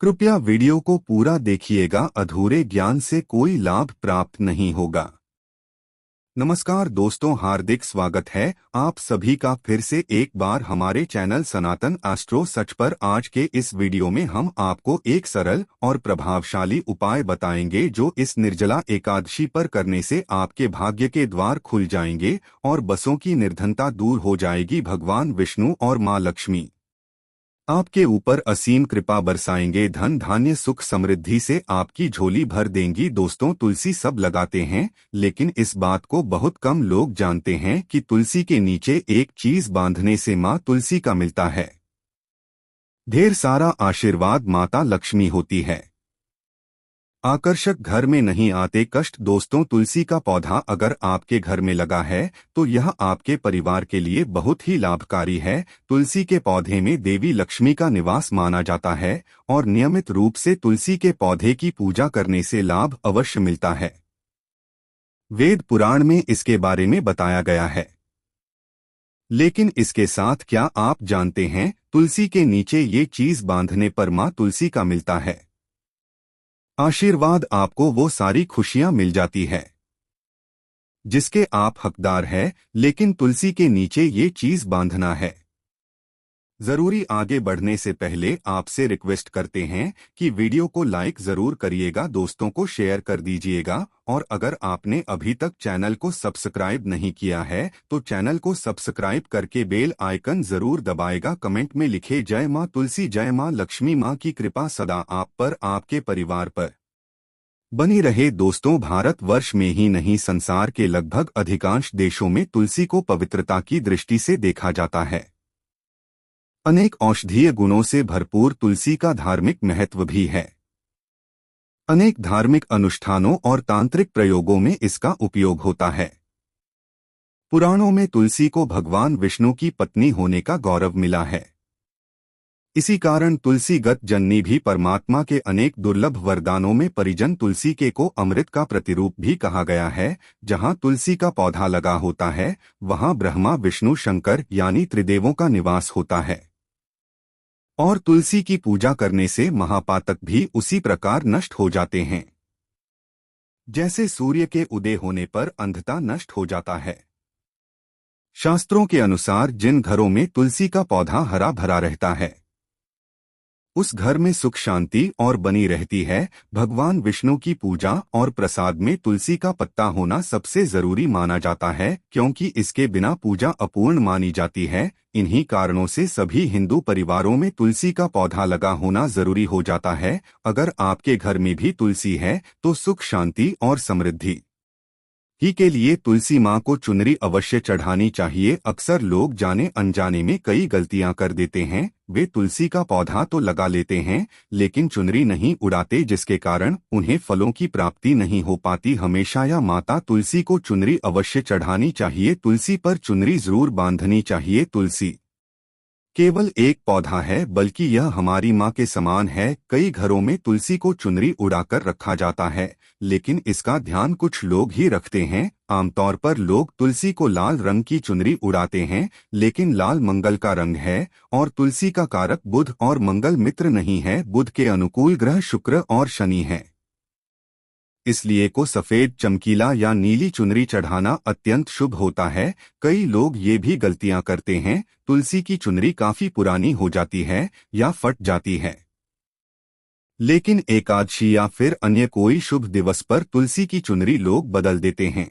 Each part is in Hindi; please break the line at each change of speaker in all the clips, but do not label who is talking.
कृपया वीडियो को पूरा देखिएगा, अधूरे ज्ञान से कोई लाभ प्राप्त नहीं होगा। नमस्कार दोस्तों, हार्दिक स्वागत है आप सभी का फिर से एक बार हमारे चैनल सनातन एस्ट्रो सच पर। आज के इस वीडियो में हम आपको एक सरल और प्रभावशाली उपाय बताएंगे जो इस निर्जला एकादशी पर करने से आपके भाग्य के द्वार खुल जाएंगे और बसों की निर्धनता दूर हो जाएगी। भगवान विष्णु और माँ लक्ष्मी आपके ऊपर असीम कृपा बरसाएंगे, धन धान्य सुख समृद्धि से आपकी झोली भर देंगी। दोस्तों, तुलसी सब लगाते हैं, लेकिन इस बात को बहुत कम लोग जानते हैं कि तुलसी के नीचे एक चीज बांधने से माँ तुलसी का मिलता है ढेर सारा आशीर्वाद। माता लक्ष्मी होती है आकर्षक, घर में नहीं आते कष्ट। दोस्तों, तुलसी का पौधा अगर आपके घर में लगा है तो यह आपके परिवार के लिए बहुत ही लाभकारी है। तुलसी के पौधे में देवी लक्ष्मी का निवास माना जाता है और नियमित रूप से तुलसी के पौधे की पूजा करने से लाभ अवश्य मिलता है। वेद पुराण में इसके बारे में बताया गया है। लेकिन इसके साथ क्या आप जानते हैं, तुलसी के नीचे ये चीज बांधने पर माँ तुलसी का मिलता है आशीर्वाद। आपको वो सारी खुशियां मिल जाती है जिसके आप हकदार हैं, लेकिन तुलसी के नीचे ये चीज बांधना है जरूरी। आगे बढ़ने से पहले आपसे रिक्वेस्ट करते हैं कि वीडियो को लाइक जरूर करिएगा, दोस्तों को शेयर कर दीजिएगा और अगर आपने अभी तक चैनल को सब्सक्राइब नहीं किया है तो चैनल को सब्सक्राइब करके बेल आइकन जरूर दबाएगा। कमेंट में लिखे जय मां तुलसी, जय मां लक्ष्मी, मां की कृपा सदा आप पर आपके परिवार पर बनी रहे। दोस्तों, भारत वर्ष में ही नहीं संसार के लगभग अधिकांश देशों में तुलसी को पवित्रता की दृष्टि से देखा जाता है। अनेक औषधीय गुणों से भरपूर तुलसी का धार्मिक महत्व भी है। अनेक धार्मिक अनुष्ठानों और तांत्रिक प्रयोगों में इसका उपयोग होता है। पुराणों में तुलसी को भगवान विष्णु की पत्नी होने का गौरव मिला है। इसी कारण तुलसीगत जननी भी परमात्मा के अनेक दुर्लभ वरदानों में परिजन तुलसी के को अमृत का प्रतिरूप भी कहा गया है। जहाँ तुलसी का पौधा लगा होता है वहाँ ब्रह्मा विष्णु शंकर यानी त्रिदेवों का निवास होता है और तुलसी की पूजा करने से महापातक भी उसी प्रकार नष्ट हो जाते हैं जैसे सूर्य के उदय होने पर अंधता नष्ट हो जाता है। शास्त्रों के अनुसार जिन घरों में तुलसी का पौधा हरा भरा रहता है उस घर में सुख शांति और बनी रहती है। भगवान विष्णु की पूजा और प्रसाद में तुलसी का पत्ता होना सबसे जरूरी माना जाता है, क्योंकि इसके बिना पूजा अपूर्ण मानी जाती है। इन्हीं कारणों से सभी हिंदू परिवारों में तुलसी का पौधा लगा होना जरूरी हो जाता है। अगर आपके घर में भी तुलसी है तो सुख शांति और समृद्धि ही के लिए तुलसी माँ को चुनरी अवश्य चढ़ानी चाहिए। अक्सर लोग जाने अनजाने में कई गलतियां कर देते हैं। वे तुलसी का पौधा तो लगा लेते हैं लेकिन चुनरी नहीं उड़ाते, जिसके कारण उन्हें फलों की प्राप्ति नहीं हो पाती। हमेशा या माता तुलसी को चुनरी अवश्य चढ़ानी चाहिए। तुलसी पर चुनरी जरूर बांधनी चाहिए। तुलसी केवल एक पौधा है बल्कि यह हमारी माँ के समान है। कई घरों में तुलसी को चुनरी उड़ाकर रखा जाता है लेकिन इसका ध्यान कुछ लोग ही रखते हैं। आमतौर पर लोग तुलसी को लाल रंग की चुनरी उड़ाते हैं, लेकिन लाल मंगल का रंग है और तुलसी का कारक बुध और मंगल मित्र नहीं है। बुध के अनुकूल ग्रह शुक्र और शनि हैं, इसलिए को सफेद चमकीला या नीली चुनरी चढ़ाना अत्यंत शुभ होता है। कई लोग ये भी गलतियां करते हैं, तुलसी की चुनरी काफी पुरानी हो जाती है या फट जाती है, लेकिन एकादशी या फिर अन्य कोई शुभ दिवस पर तुलसी की चुनरी लोग बदल देते हैं।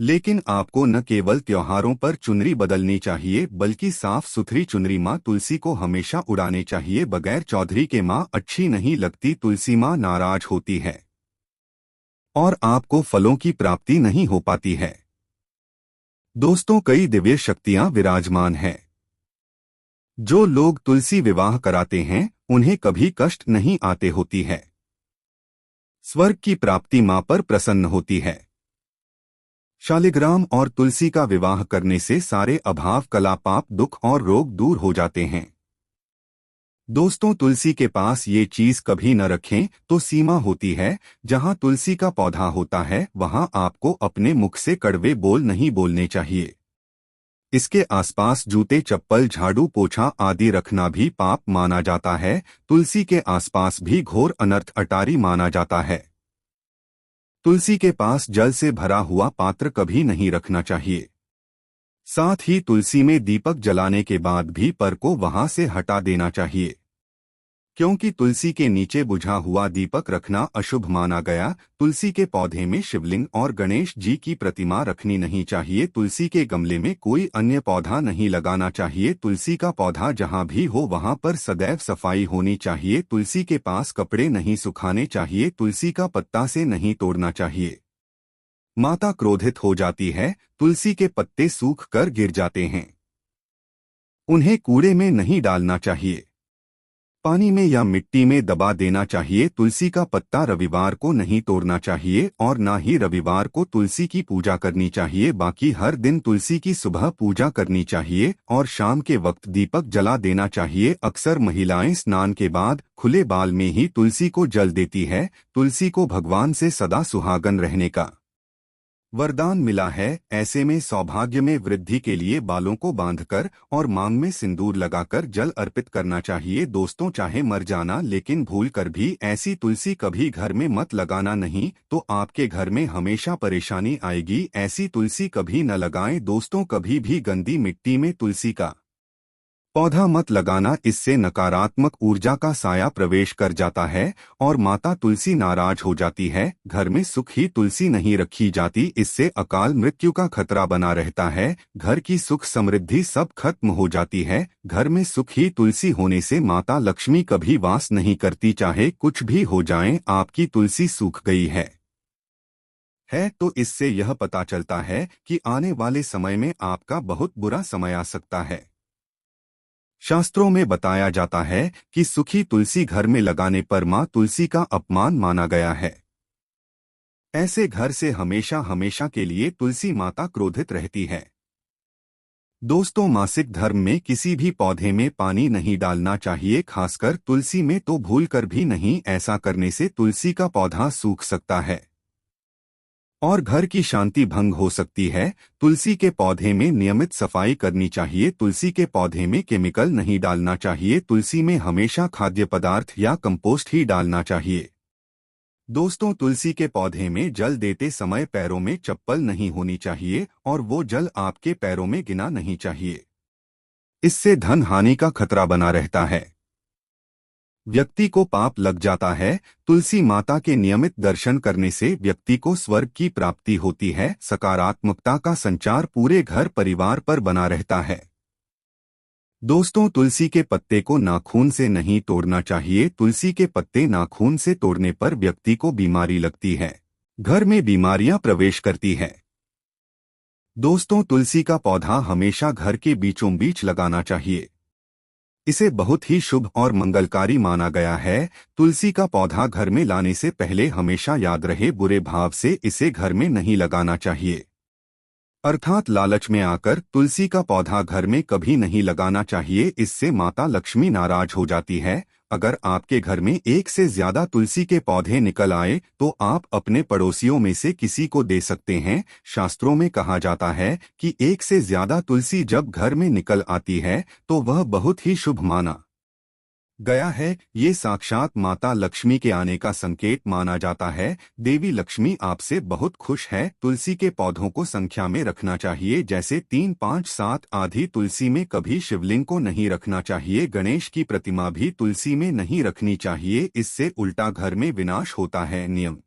लेकिन आपको न केवल त्योहारों पर चुनरी बदलनी चाहिए बल्कि साफ सुथरी चुनरी माँ तुलसी को हमेशा उड़ाने चाहिए। बगैर चौधरी के माँ अच्छी नहीं लगती। तुलसी माँ नाराज होती है और आपको फलों की प्राप्ति नहीं हो पाती है। दोस्तों, कई दिव्य शक्तियां विराजमान हैं। जो लोग तुलसी विवाह कराते हैं उन्हें कभी कष्ट नहीं आते होती है। स्वर्ग की प्राप्ति मां पर प्रसन्न होती है। शालिग्राम और तुलसी का विवाह करने से सारे अभाव, कला, पाप, दुख और रोग दूर हो जाते हैं। दोस्तों, तुलसी के पास ये चीज कभी न रखें तो सीमा होती है। जहां तुलसी का पौधा होता है वहां आपको अपने मुख से कड़वे बोल नहीं बोलने चाहिए। इसके आसपास जूते, चप्पल, झाड़ू, पोछा आदि रखना भी पाप माना जाता है। तुलसी के आसपास भी घोर अनर्थ, अटारी माना जाता है। तुलसी के पास जल से भरा हुआ पात्र कभी नहीं रखना चाहिए। साथ ही तुलसी में दीपक जलाने के बाद भी पर को वहां से हटा देना चाहिए, क्योंकि तुलसी के नीचे बुझा हुआ दीपक रखना अशुभ माना गया। तुलसी के पौधे में शिवलिंग और गणेश जी की प्रतिमा रखनी नहीं चाहिए। तुलसी के गमले में कोई अन्य पौधा नहीं लगाना चाहिए। तुलसी का पौधा जहां भी हो वहां पर सदैव सफाई होनी चाहिए। तुलसी के पास कपड़े नहीं सुखाने चाहिए। तुलसी का पत्ता से नहीं तोड़ना चाहिए। माता क्रोधित हो जाती है। तुलसी के पत्ते सूख कर गिर जाते हैं, उन्हें कूड़े में नहीं डालना चाहिए, पानी में या मिट्टी में दबा देना चाहिए। तुलसी का पत्ता रविवार को नहीं तोड़ना चाहिए और न ही रविवार को तुलसी की पूजा करनी चाहिए। बाकी हर दिन तुलसी की सुबह पूजा करनी चाहिए और शाम के वक्त दीपक जला देना चाहिए। अक्सर महिलाएं स्नान के बाद खुले बाल में ही तुलसी को जल देती है। तुलसी को भगवान से सदा सुहागन रहने का वरदान मिला है। ऐसे में सौभाग्य में वृद्धि के लिए बालों को बांधकर और मांग में सिंदूर लगाकर जल अर्पित करना चाहिए। दोस्तों, चाहे मर जाना लेकिन भूल कर भी ऐसी तुलसी कभी घर में मत लगाना, नहीं तो आपके घर में हमेशा परेशानी आएगी। ऐसी तुलसी कभी न लगाएं। दोस्तों, कभी भी गंदी मिट्टी में तुलसी का पौधा मत लगाना, इससे नकारात्मक ऊर्जा का साया प्रवेश कर जाता है और माता तुलसी नाराज हो जाती है। घर में सुख ही तुलसी नहीं रखी जाती, इससे अकाल मृत्यु का खतरा बना रहता है। घर की सुख समृद्धि सब खत्म हो जाती है। घर में सुख ही तुलसी होने से माता लक्ष्मी कभी वास नहीं करती। चाहे कुछ भी हो जाए, आपकी तुलसी सूख गई है तो इससे यह पता चलता है कि आने वाले समय में आपका बहुत बुरा समय आ सकता है। शास्त्रों में बताया जाता है कि सूखी तुलसी घर में लगाने पर मां तुलसी का अपमान माना गया है। ऐसे घर से हमेशा हमेशा के लिए तुलसी माता क्रोधित रहती है। दोस्तों, मासिक धर्म में किसी भी पौधे में पानी नहीं डालना चाहिए, खासकर तुलसी में तो भूल कर भी नहीं। ऐसा करने से तुलसी का पौधा सूख सकता है और घर की शांति भंग हो सकती है। तुलसी के पौधे में नियमित सफाई करनी चाहिए। तुलसी के पौधे में केमिकल नहीं डालना चाहिए। तुलसी में हमेशा खाद्य पदार्थ या कंपोस्ट ही डालना चाहिए। दोस्तों, तुलसी के पौधे में जल देते समय पैरों में चप्पल नहीं होनी चाहिए और वो जल आपके पैरों में गिना नहीं चाहिए। इससे धन हानि का खतरा बना रहता है, व्यक्ति को पाप लग जाता है। तुलसी माता के नियमित दर्शन करने से व्यक्ति को स्वर्ग की प्राप्ति होती है। सकारात्मकता का संचार पूरे घर परिवार पर बना रहता है। दोस्तों, तुलसी के पत्ते को नाखून से नहीं तोड़ना चाहिए। तुलसी के पत्ते नाखून से तोड़ने पर व्यक्ति को बीमारी लगती है, घर में बीमारियां प्रवेश करती है। दोस्तों, तुलसी का पौधा हमेशा घर के बीचों बीच लगाना चाहिए। इसे बहुत ही शुभ और मंगलकारी माना गया है। तुलसी का पौधा घर में लाने से पहले हमेशा याद रहे, बुरे भाव से इसे घर में नहीं लगाना चाहिए। अर्थात लालच में आकर तुलसी का पौधा घर में कभी नहीं लगाना चाहिए, इससे माता लक्ष्मी नाराज हो जाती है। अगर आपके घर में एक से ज्यादा तुलसी के पौधे निकल आए तो आप अपने पड़ोसियों में से किसी को दे सकते हैं। शास्त्रों में कहा जाता है कि एक से ज्यादा तुलसी जब घर में निकल आती है तो वह बहुत ही शुभ माना गया है। ये साक्षात माता लक्ष्मी के आने का संकेत माना जाता है। देवी लक्ष्मी आपसे बहुत खुश है। तुलसी के पौधों को संख्या में रखना चाहिए, जैसे 3, 5, 7 आदि। तुलसी में कभी शिवलिंग को नहीं रखना चाहिए। गणेश की प्रतिमा भी तुलसी में नहीं रखनी चाहिए, इससे उल्टा घर में विनाश होता है। नियम: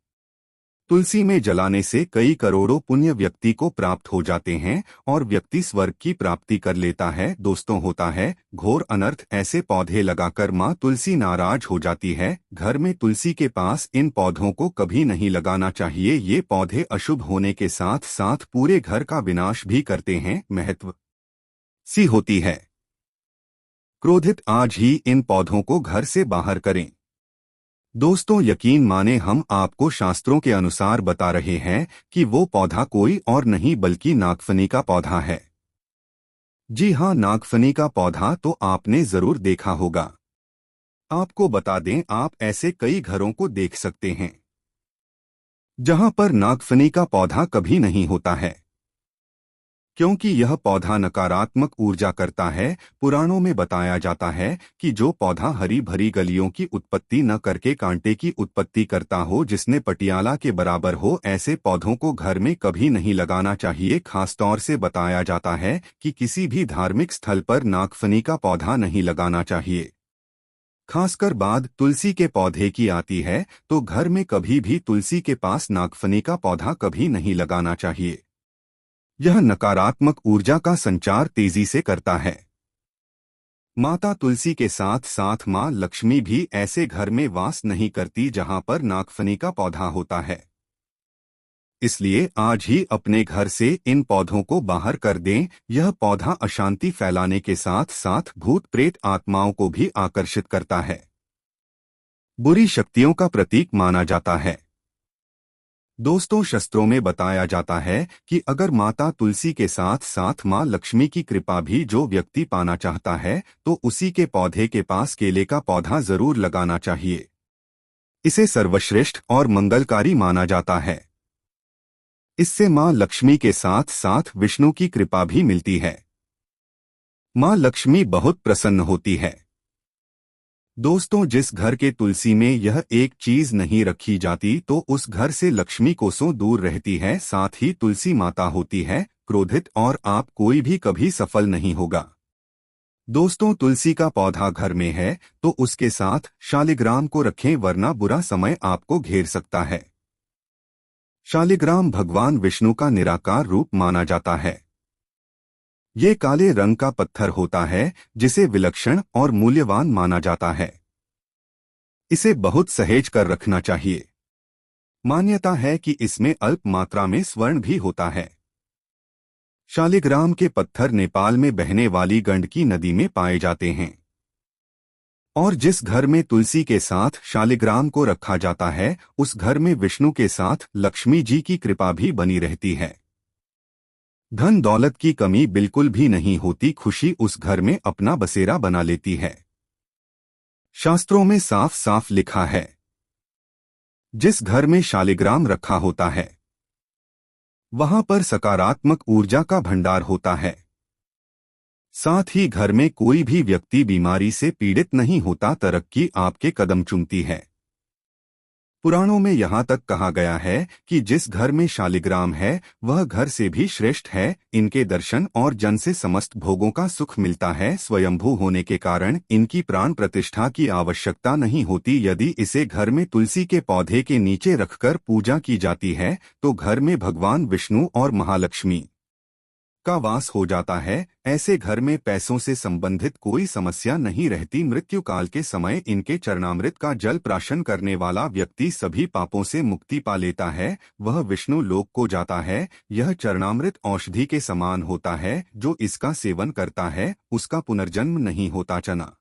तुलसी में जलाने से कई करोड़ों पुण्य व्यक्ति को प्राप्त हो जाते हैं और व्यक्ति स्वर्ग की प्राप्ति कर लेता है। दोस्तों, होता है घोर अनर्थ, ऐसे पौधे लगाकर माँ तुलसी नाराज हो जाती है। घर में तुलसी के पास इन पौधों को कभी नहीं लगाना चाहिए। ये पौधे अशुभ होने के साथ साथ पूरे घर का विनाश भी करते हैं। महत्व सी होती है। क्रोधित आज ही इन पौधों को घर से बाहर करें। दोस्तों, यकीन माने हम आपको शास्त्रों के अनुसार बता रहे हैं कि वो पौधा कोई और नहीं बल्कि नागफनी का पौधा है। जी हाँ, नागफनी का पौधा तो आपने जरूर देखा होगा। आपको बता दें, आप ऐसे कई घरों को देख सकते हैं जहां पर नागफनी का पौधा कभी नहीं होता है। क्योंकि यह पौधा नकारात्मक ऊर्जा करता है। पुराणों में बताया जाता है कि जो पौधा हरी भरी गलियों की उत्पत्ति न करके कांटे की उत्पत्ति करता हो, जिसने पटियाला के बराबर हो, ऐसे पौधों को घर में कभी नहीं लगाना चाहिए। खासतौर से बताया जाता है कि किसी भी धार्मिक स्थल पर नागफनी का पौधा नहीं लगाना चाहिए। खासकर बात तुलसी के पौधे की आती है तो घर में कभी भी तुलसी के पास नागफनी का पौधा कभी नहीं लगाना चाहिए। यह नकारात्मक ऊर्जा का संचार तेजी से करता है। माता तुलसी के साथ साथ मां लक्ष्मी भी ऐसे घर में वास नहीं करती जहां पर नागफनी का पौधा होता है। इसलिए आज ही अपने घर से इन पौधों को बाहर कर दें। यह पौधा अशांति फैलाने के साथ साथ भूत प्रेत आत्माओं को भी आकर्षित करता है, बुरी शक्तियों का प्रतीक माना जाता है। दोस्तों, शास्त्रों में बताया जाता है कि अगर माता तुलसी के साथ साथ मां लक्ष्मी की कृपा भी जो व्यक्ति पाना चाहता है तो उसी के पौधे के पास केले का पौधा जरूर लगाना चाहिए। इसे सर्वश्रेष्ठ और मंगलकारी माना जाता है। इससे मां लक्ष्मी के साथ साथ विष्णु की कृपा भी मिलती है। मां लक्ष्मी बहुत प्रसन्न होती है। दोस्तों, जिस घर के तुलसी में यह एक चीज नहीं रखी जाती तो उस घर से लक्ष्मी कोसों दूर रहती है। साथ ही तुलसी माता होती है क्रोधित और आप कोई भी कभी सफल नहीं होगा। दोस्तों, तुलसी का पौधा घर में है तो उसके साथ शालिग्राम को रखें, वरना बुरा समय आपको घेर सकता है। शालिग्राम भगवान विष्णु का निराकार रूप माना जाता है। ये काले रंग का पत्थर होता है जिसे विलक्षण और मूल्यवान माना जाता है। इसे बहुत सहेज कर रखना चाहिए। मान्यता है कि इसमें अल्प मात्रा में स्वर्ण भी होता है। शालिग्राम के पत्थर नेपाल में बहने वाली गंडकी नदी में पाए जाते हैं। और जिस घर में तुलसी के साथ शालिग्राम को रखा जाता है उस घर में विष्णु के साथ लक्ष्मी जी की कृपा भी बनी रहती है। धन दौलत की कमी बिल्कुल भी नहीं होती, खुशी उस घर में अपना बसेरा बना लेती है। शास्त्रों में साफ साफ लिखा है, जिस घर में शालिग्राम रखा होता है वहां पर सकारात्मक ऊर्जा का भंडार होता है। साथ ही घर में कोई भी व्यक्ति बीमारी से पीड़ित नहीं होता, तरक्की आपके कदम चूमती है। पुराणों में यहाँ तक कहा गया है कि जिस घर में शालिग्राम है वह घर से भी श्रेष्ठ है। इनके दर्शन और जन से समस्त भोगों का सुख मिलता है। स्वयंभू होने के कारण इनकी प्राण प्रतिष्ठा की आवश्यकता नहीं होती। यदि इसे घर में तुलसी के पौधे के नीचे रखकर पूजा की जाती है तो घर में भगवान विष्णु और महालक्ष्मी का वास हो जाता है। ऐसे घर में पैसों से संबंधित कोई समस्या नहीं रहती। मृत्यु काल के समय इनके चरणामृत का जल प्राशन करने वाला व्यक्ति सभी पापों से मुक्ति पा लेता है, वह विष्णु लोक को जाता है। यह चरणामृत औषधि के समान होता है, जो इसका सेवन करता है उसका पुनर्जन्म नहीं होता। चना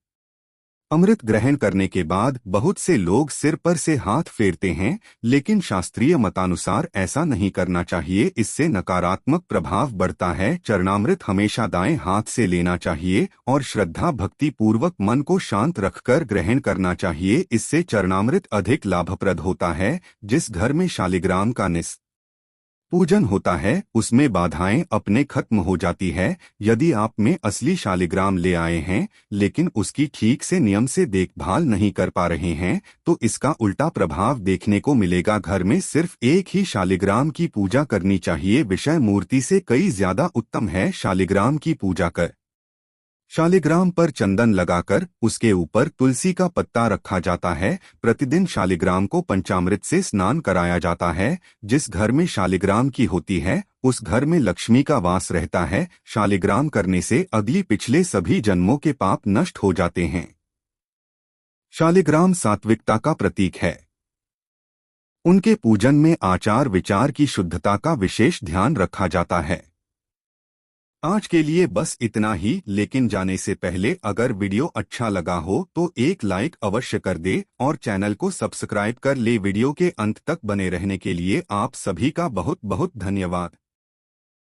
अमृत ग्रहण करने के बाद बहुत से लोग सिर पर से हाथ फेरते हैं, लेकिन शास्त्रीय मतानुसार ऐसा नहीं करना चाहिए, इससे नकारात्मक प्रभाव बढ़ता है। चरणामृत हमेशा दाएं हाथ से लेना चाहिए और श्रद्धा भक्ति पूर्वक मन को शांत रखकर ग्रहण करना चाहिए। इससे चरणामृत अधिक लाभप्रद होता है। जिस घर में शालिग्राम का पूजन होता है उसमें बाधाएं अपने खत्म हो जाती है। यदि आप में असली शालिग्राम ले आए हैं लेकिन उसकी ठीक से नियम से देखभाल नहीं कर पा रहे हैं तो इसका उल्टा प्रभाव देखने को मिलेगा। घर में सिर्फ एक ही शालिग्राम की पूजा करनी चाहिए, विषय मूर्ति से कई ज्यादा उत्तम है। शालिग्राम की पूजा कर शालिग्राम पर चंदन लगाकर उसके ऊपर तुलसी का पत्ता रखा जाता है। प्रतिदिन शालिग्राम को पंचामृत से स्नान कराया जाता है। जिस घर में शालिग्राम की होती है उस घर में लक्ष्मी का वास रहता है। शालिग्राम करने से अगली पिछले सभी जन्मों के पाप नष्ट हो जाते हैं। शालिग्राम सात्विकता का प्रतीक है। उनके पूजन में आचार विचार की शुद्धता का विशेष ध्यान रखा जाता है। आज के लिए बस इतना ही, लेकिन जाने से पहले अगर वीडियो अच्छा लगा हो तो एक लाइक अवश्य कर दे और चैनल को सब्सक्राइब कर ले। वीडियो के अंत तक बने रहने के लिए आप सभी का बहुत बहुत धन्यवाद।